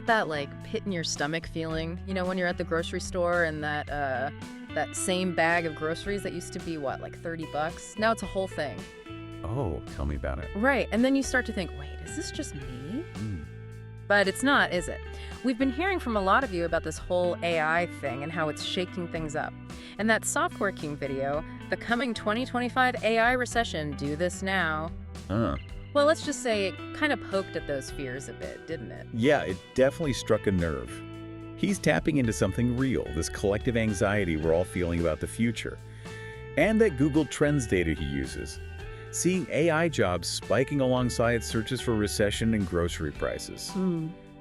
get that, like, pit in your stomach feeling, you know, when you're at the grocery store and that same bag of groceries that used to be, what, like $30? Now it's a whole thing. Oh, tell me about it. Right, and then you start to think, wait, is this just me? But it's not, is it? We've been hearing from a lot of you about this whole AI thing and how it's shaking things up. And that Software King video, the coming 2025 AI recession, do this now. Well, let's just say it kind of poked at those fears a bit, didn't it? Yeah, it definitely struck a nerve. He's tapping into something real, this collective anxiety we're all feeling about the future. And that Google Trends data he uses. Seeing AI jobs spiking alongside searches for recession and grocery prices.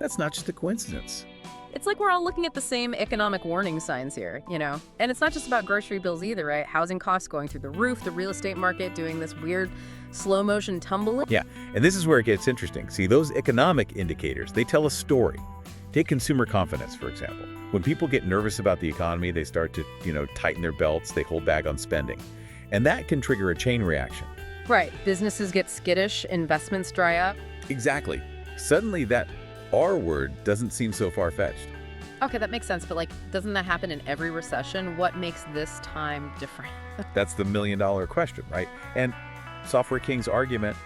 That's not just a coincidence. It's like we're all looking at the same economic warning signs here, you know? And it's not just about grocery bills either, right? Housing costs going through the roof, the real estate market doing this weird slow-motion tumble. Yeah, and this is where it gets interesting. See, those economic indicators, they tell a story. Take consumer confidence, for example. When people get nervous about the economy, they start to, tighten their belts, they hold back on spending. And that can trigger a chain reaction. Right. Businesses get skittish, investments dry up. Exactly. Suddenly that R word doesn't seem so far-fetched. Okay, that makes sense, but doesn't that happen in every recession? What makes this time different? That's the million-dollar question, right? And Software King's argument,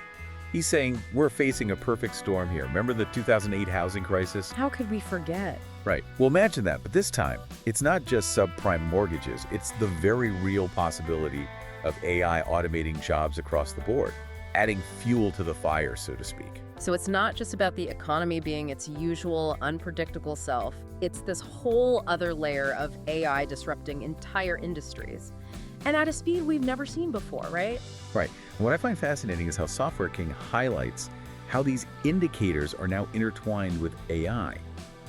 he's saying we're facing a perfect storm here. Remember the 2008 housing crisis? How could we forget? Right. Well, imagine that. But this time, it's not just subprime mortgages. It's the very real possibility of AI automating jobs across the board, adding fuel to the fire, so to speak. So it's not just about the economy being its usual, unpredictable self. It's this whole other layer of AI disrupting entire industries. And at a speed we've never seen before, right? Right. And what I find fascinating is how Software King highlights how these indicators are now intertwined with AI.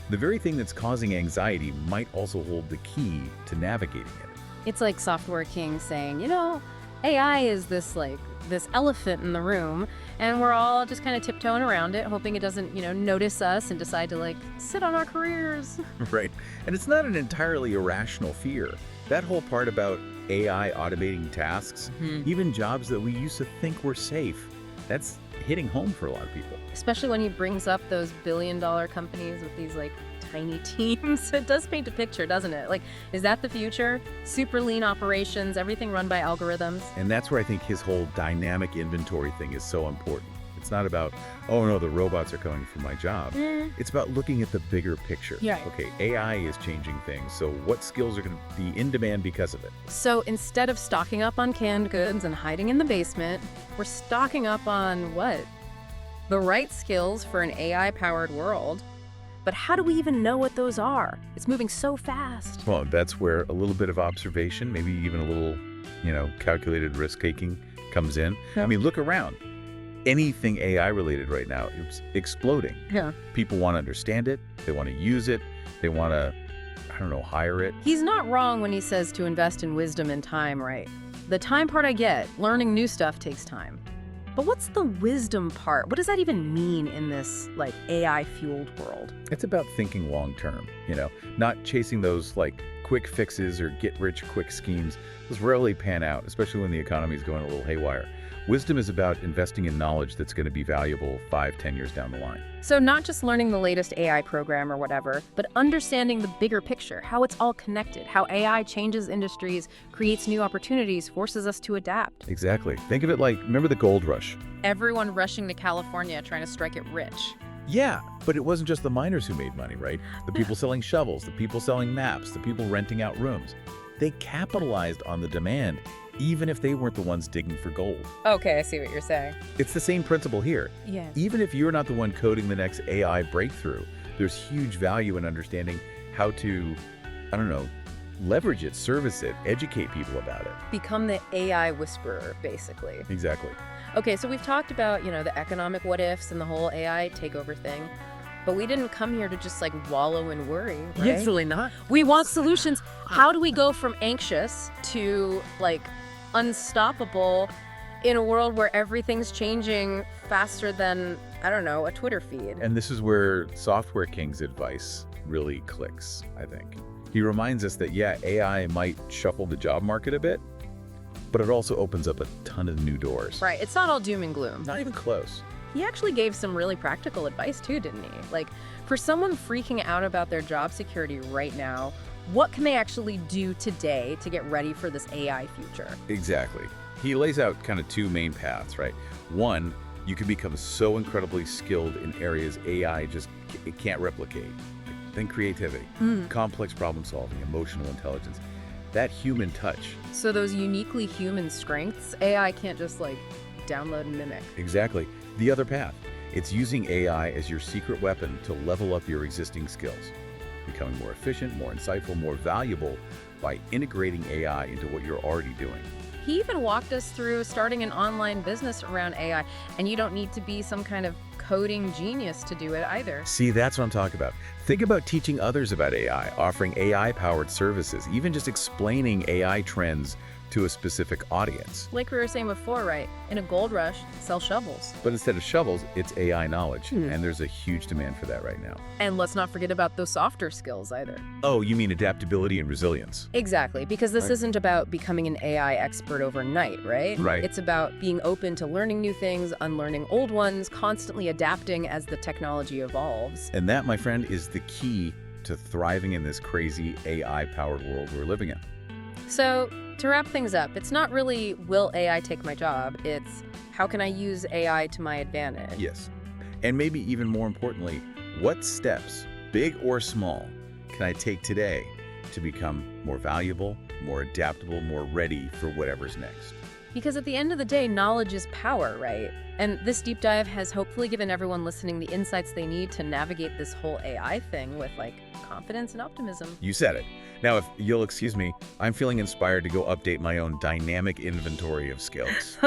The very thing that's causing anxiety might also hold the key to navigating it. It's like Software King saying, AI is this elephant in the room, and we're all just kind of tiptoeing around it, hoping it doesn't, notice us and decide to sit on our careers. Right. And it's not an entirely irrational fear. That whole part about AI automating tasks, even jobs that we used to think were safe, that's hitting home for a lot of people. Especially when he brings up those billion-dollar companies with these tiny teams. It does paint a picture, doesn't it? Is that the future? Super lean operations, everything run by algorithms. And that's where I think his whole dynamic inventory thing is so important. It's not about, oh no, the robots are coming for my job. It's about looking at the bigger picture. Yeah. Okay, AI is changing things, so what skills are going to be in demand because of it? So instead of stocking up on canned goods and hiding in the basement, we're stocking up on what? The right skills for an AI-powered world. But how do we even know what those are? It's moving so fast. Well, that's where a little bit of observation, maybe even a little, calculated risk-taking comes in. Yeah. I mean, look around. Anything AI-related right now, it's exploding. Yeah. People want to understand it. They want to use it. They want to, hire it. He's not wrong when he says to invest in wisdom and time, right? The time part I get. Learning new stuff takes time. But what's the wisdom part? What does that even mean in this, AI-fueled world? It's about thinking long-term, not chasing those, quick fixes or get-rich-quick schemes. Those rarely pan out, especially when the economy is going a little haywire. Wisdom is about investing in knowledge that's going to be valuable 5-10 years down the line. So not just learning the latest AI program or whatever, but understanding the bigger picture, how it's all connected, how AI changes industries, creates new opportunities, forces us to adapt. Exactly. Think of it remember the gold rush? Everyone rushing to California trying to strike it rich. Yeah, but it wasn't just the miners who made money, right? The people selling shovels, the people selling maps, the people renting out rooms. They capitalized on the demand, even if they weren't the ones digging for gold. Okay, I see what you're saying. It's the same principle here. Yeah. Even if you're not the one coding the next AI breakthrough, there's huge value in understanding how to, leverage it, service it, educate people about it. Become the AI whisperer, basically. Exactly. Okay, so we've talked about, the economic what-ifs and the whole AI takeover thing. But we didn't come here to just wallow in worry, right? It's really not. We want solutions. How do we go from anxious to unstoppable in a world where everything's changing faster than, a Twitter feed? And this is where Software King's advice really clicks, I think. He reminds us that, AI might shuffle the job market a bit, but it also opens up a ton of new doors. Right. It's not all doom and gloom. Not even close. He actually gave some really practical advice too, didn't he? Like, for someone freaking out about their job security right now, what can they actually do today to get ready for this AI future? Exactly. He lays out kind of two main paths, right? One, you can become so incredibly skilled in areas AI just it can't replicate. Think creativity, complex problem solving, emotional intelligence, that human touch. So those uniquely human strengths, AI can't just like download and mimic. Exactly. The other path, it's using AI as your secret weapon to level up your existing skills, becoming more efficient, more insightful, more valuable by integrating AI into what you're already doing. He even walked us through starting an online business around AI, and you don't need to be some kind of coding genius to do it either. See, that's what I'm talking about. Think about teaching others about AI, offering AI-powered services, even just explaining AI trends to a specific audience. Like we were saying before, right? In a gold rush, sell shovels. But instead of shovels, it's AI knowledge, and there's a huge demand for that right now. And let's not forget about those softer skills either. Oh, you mean adaptability and resilience? Exactly, because this isn't about becoming an AI expert overnight, right? Right. It's about being open to learning new things, unlearning old ones, constantly adapting as the technology evolves. And that, my friend, is the key to thriving in this crazy AI-powered world we're living in. So, to wrap things up, it's not really, will AI take my job? It's, how can I use AI to my advantage? Yes. And maybe even more importantly, what steps, big or small, can I take today to become more valuable, more adaptable, more ready for whatever's next? Because at the end of the day, knowledge is power, right? And this deep dive has hopefully given everyone listening the insights they need to navigate this whole AI thing with, like, confidence and optimism. You said it. Now, if you'll excuse me, I'm feeling inspired to go update my own dynamic inventory of skills.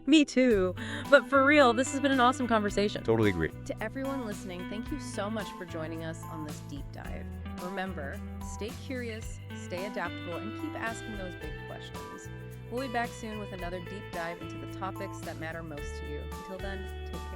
Me too. But for real, this has been an awesome conversation. Totally agree. To everyone listening, thank you so much for joining us on this deep dive. Remember, stay curious, stay adaptable, and keep asking those big questions. We'll be back soon with another deep dive into the topics that matter most to you. Until then, take care.